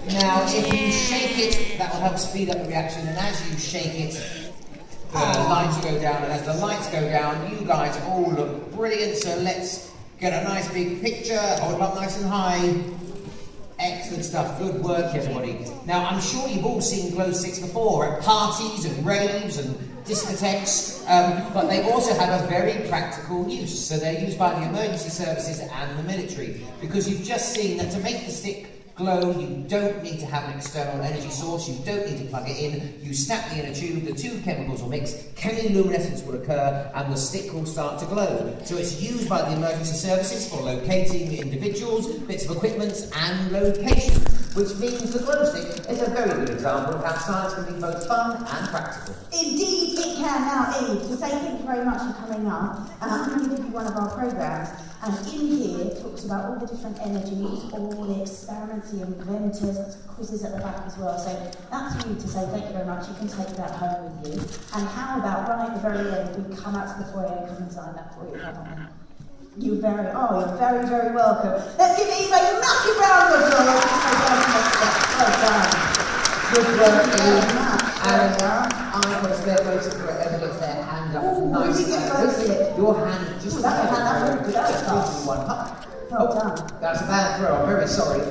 Now, if you shake it, that will help speed up the reaction, and as you shake it, the lights go down, and as the lights go down, you guys all look brilliant, so let's get a nice big picture, hold them up nice and high. Excellent stuff, good work everybody. Now, I'm sure you've all seen glow sticks before at parties and raves and discotheques, but they also have a very practical use. So they're used by the emergency services and the military, because you've just seen that to make the stick glow, you don't need to have an external energy source, you don't need to plug it in, you snap the inner tube, the two chemicals will mix, chemiluminescence will occur, and the stick will start to glow. So it's used by the emergency services for locating individuals, bits of equipment, and locations, which means the glow stick is a very good example of how science can be both fun and practical. Indeed it can. Now, Eve, to say thank you very much for coming up, I'm going to give you one of our programmes, and in here it talks about all the different energies, all the experiments, the inventors, there's quizzes at the back as well, so that's for you to say thank you very much. You can take that home with you. And how about right at the very end, we come out to the foyer and come and sign that for you. Come on. You're very, very welcome. Let's give Eve a massive round of applause. Well done. Good work, Eve. And I was there waiting for whoever gets their hand up. Oh, nice. did you get both? Your hand just that hand up. good. That's Just one up. Well done. That's a bad throw, I'm very sorry.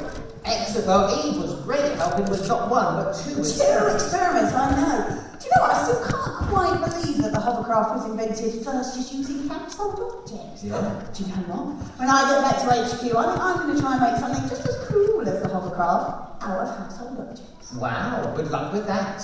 Excellent. Well, Eve was great at helping with not one, but two experiments. I know. Do you know what? I still can't quite believe that the hovercraft was invented first just using household objects. Yeah. Do you know what? When I get back to HQ, I think I'm going to try and make something just as cool as the hovercraft out of household objects. Wow, good luck with that.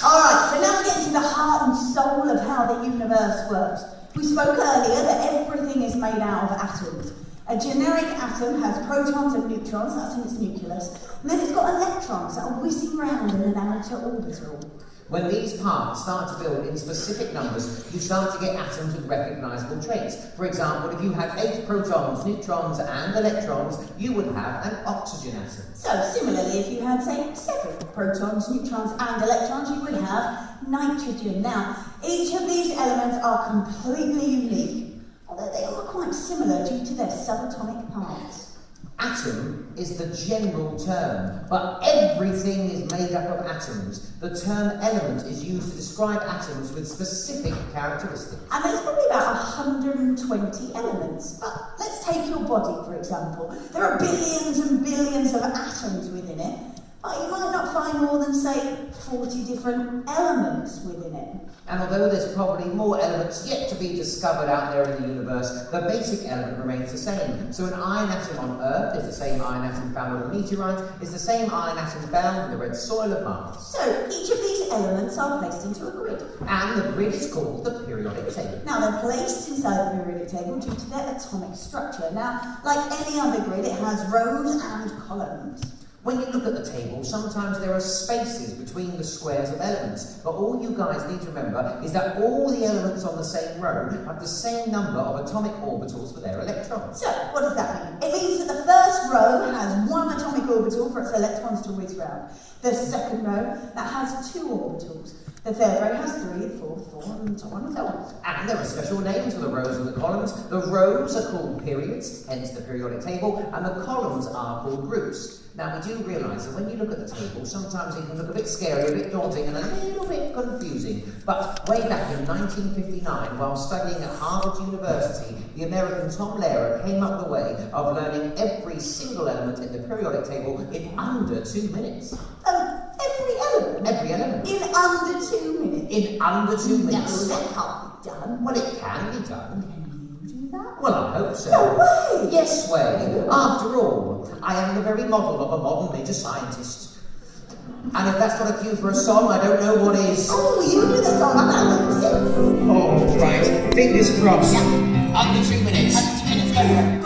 Alright, so now we're getting to the heart and soul of how the universe works. We spoke earlier that everything is made out of atoms. A generic atom has protons and neutrons, that's in its nucleus, and then it's got electrons that are whizzing around in an outer orbital. When these parts start to build in specific numbers, you start to get atoms with recognizable traits. For example, if you had 8 protons, neutrons, and electrons, you would have an oxygen atom. So, similarly, if you had, say, 7 protons, neutrons, and electrons, you would have nitrogen. Now, each of these elements are completely unique, although they are quite similar due to their subatomic parts. Atom is the general term, but everything is made up of atoms. The term element is used to describe atoms with specific characteristics. And there's probably about 120 elements. But let's take your body, for example. There are billions and billions of atoms within it, but you might not find more than, say, 40 different elements within it. And although there's probably more elements yet to be discovered out there in the universe, the basic element remains the same. So an iron atom on Earth is the same iron atom found on a meteorite, is the same iron atom found in the red soil of Mars. So each of these elements are placed into a grid. And the grid is called the periodic table. Now they're placed inside the periodic table due to their atomic structure. Now, like any other grid, it has rows and columns. When you look at the table, sometimes there are spaces between the squares of elements, but all you guys need to remember is that all the elements on the same row have the same number of atomic orbitals for their electrons. So, what does that mean? It means that the first row has 1 atomic orbital for its electrons to whiz round. The second row, that has 2 orbitals. The third row has 3, the fourth, 4, and so on and so on. And there are special names for the rows and the columns. The rows are called periods, hence the periodic table, and the columns are called groups. Now, we do realise that when you look at the table, sometimes it can look a bit scary, a bit daunting, and a little bit confusing. But way back in 1959, while studying at Harvard University, the American Tom Lehrer came up with a way of learning every single element in the periodic table in under 2 minutes. Every element? Every element. In under 2 minutes? In under 2 minutes. No, that can't be done. Well, it can be done. Can you do that? Well, I hope so. No way! Yes way. After all, I am the very model of a modern major scientist. And if that's not a cue for a song, I don't know what is. Oh, you do the song. I'm going to lose it. Oh, right. Fingers crossed. Yeah. Under 2 minutes. Under 2 minutes, go for it.